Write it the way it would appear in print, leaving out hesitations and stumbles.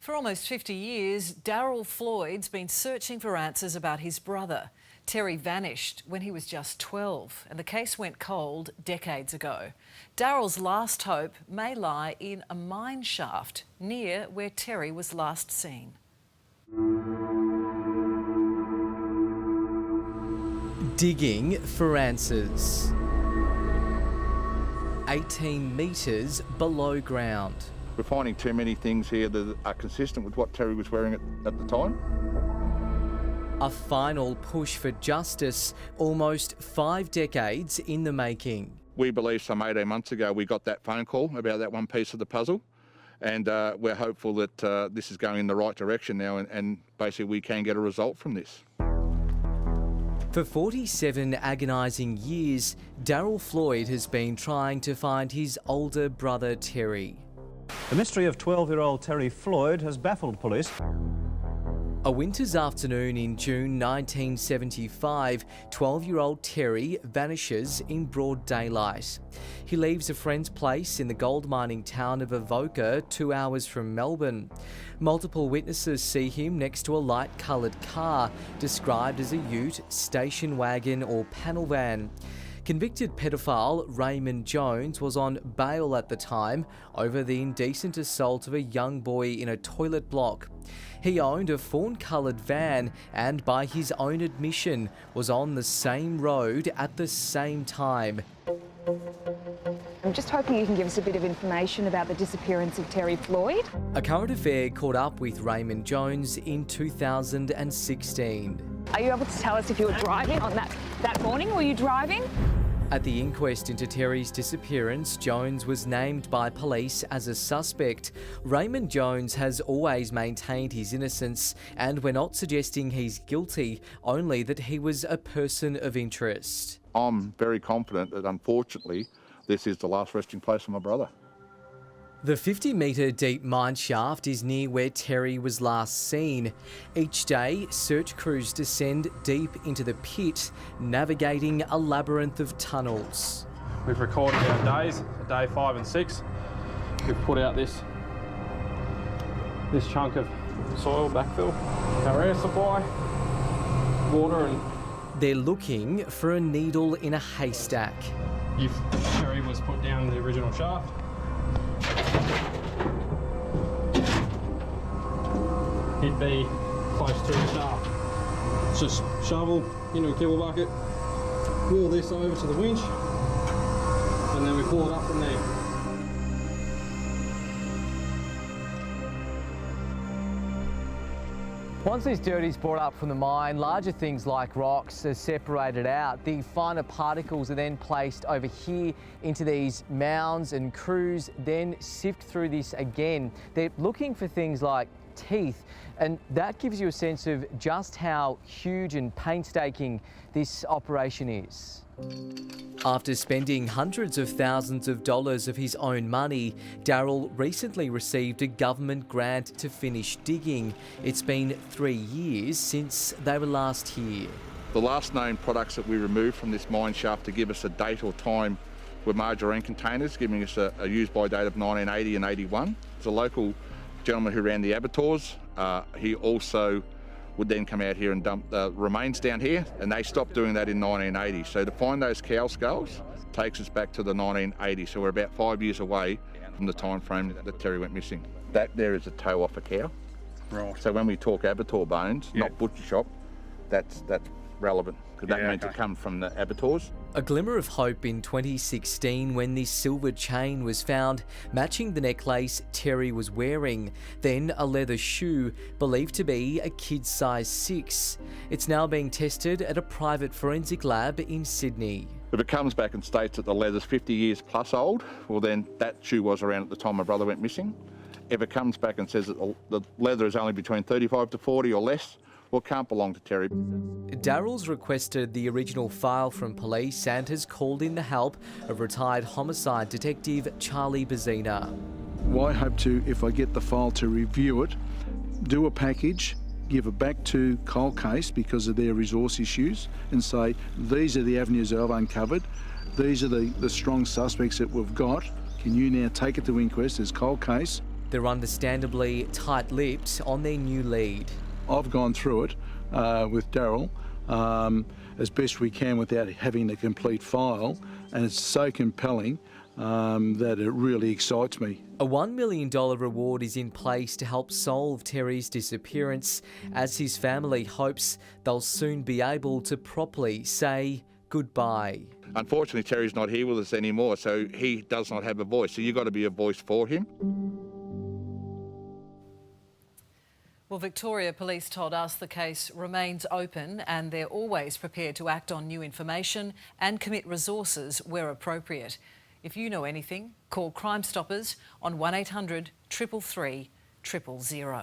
For almost 50 years, Darryl Floyd's been searching for answers about his brother. Terry vanished when he was just 12 and the case went cold decades ago. Darryl's last hope may lie in a mine shaft near where Terry was last seen. Digging for answers. 18 metres below ground. We're finding too many things here that are consistent with what Terry was wearing at the time. A final push for justice, almost 5 decades in the making. We believe some 18 months ago we got that phone call about that one piece of the puzzle, and we're hopeful that this is going in the right direction now and basically we can get a result from this. For 47 agonising years, Darryl Floyd has been trying to find his older brother Terry. The mystery of 12-year-old Terry Floyd has baffled police. A winter's afternoon in June 1975, 12-year-old Terry vanishes in broad daylight. He leaves a friend's place in the gold mining town of Avoca, 2 hours from Melbourne. Multiple witnesses see him next to a light-coloured car, described as a ute, station wagon or panel van. Convicted pedophile Raymond Jones was on bail at the time over the indecent assault of a young boy in a toilet block. He owned a fawn-coloured van and, by his own admission, was on the same road at the same time. I'm just hoping you can give us a bit of information about the disappearance of Terry Floyd. A Current Affair caught up with Raymond Jones in 2016. Are you able to tell us if you were driving on that morning? Were you driving? At the inquest into Terry's disappearance, Jones was named by police as a suspect. Raymond Jones has always maintained his innocence, and we're not suggesting he's guilty, only that he was a person of interest. I'm very confident that unfortunately this is the last resting place of my brother. The 50-metre deep mine shaft is near where Terry was last seen. Each day, search crews descend deep into the pit, navigating a labyrinth of tunnels. We've recorded our days, day 5 and 6. We've put out this chunk of soil backfill, our air supply, water and... They're looking for a needle in a haystack. If Terry was put down the original shaft, he'd be close to the shaft. Just shovel into a kibble bucket, wheel this over to the winch, and then we pull it up from there. Once this dirt is brought up from the mine, larger things like rocks are separated out. The finer particles are then placed over here into these mounds, and crews then sift through this again. They're looking for things like teeth, and that gives you a sense of just how huge and painstaking this operation is. After spending hundreds of thousands of dollars of his own money, Darryl recently received a government grant to finish digging. It's been 3 years since they were last here. The last known products that we removed from this mine shaft to give us a date or time were margarine containers, giving us a use-by date of 1980 and 81. There's a local gentleman who ran the abattoirs. He also would then come out here and dump the remains down here, and they stopped doing that in 1980. So to find those cow skulls takes us back to the 1980s, so we're about 5 years away from the time frame that Terry went missing. That there is a toe off a cow. Right. So when we talk abattoir bones, not butcher shop, that's relevant, because that means it comes from the abattoirs. A glimmer of hope in 2016 when this silver chain was found matching the necklace Terry was wearing. Then a leather shoe believed to be a kid's size 6. It's now being tested at a private forensic lab in Sydney. If it comes back and states that the leather's 50 years plus old, well then that shoe was around at the time my brother went missing. If it comes back and says that the leather is only between 35 to 40 or less, well, it can't belong to Terry. Darryl's requested the original file from police and has called in the help of retired homicide detective Charlie Bazina. Well, I hope to, if I get the file, to review it, do a package, give it back to Cold Case because of their resource issues, and say, these are the avenues that I've uncovered, these are the strong suspects that we've got. Can you now take it to inquest as Cold Case They're understandably tight-lipped on their new lead. I've gone through it with Daryl as best we can without having a complete file, and it's so compelling that it really excites me. A $1 million reward is in place to help solve Terry's disappearance, as his family hopes they'll soon be able to properly say goodbye. Unfortunately, Terry's not here with us anymore, so he does not have a voice. So you've got to be a voice for him. Well, Victoria Police told us the case remains open and they're always prepared to act on new information and commit resources where appropriate. If you know anything, call Crime Stoppers on 1800 333 000.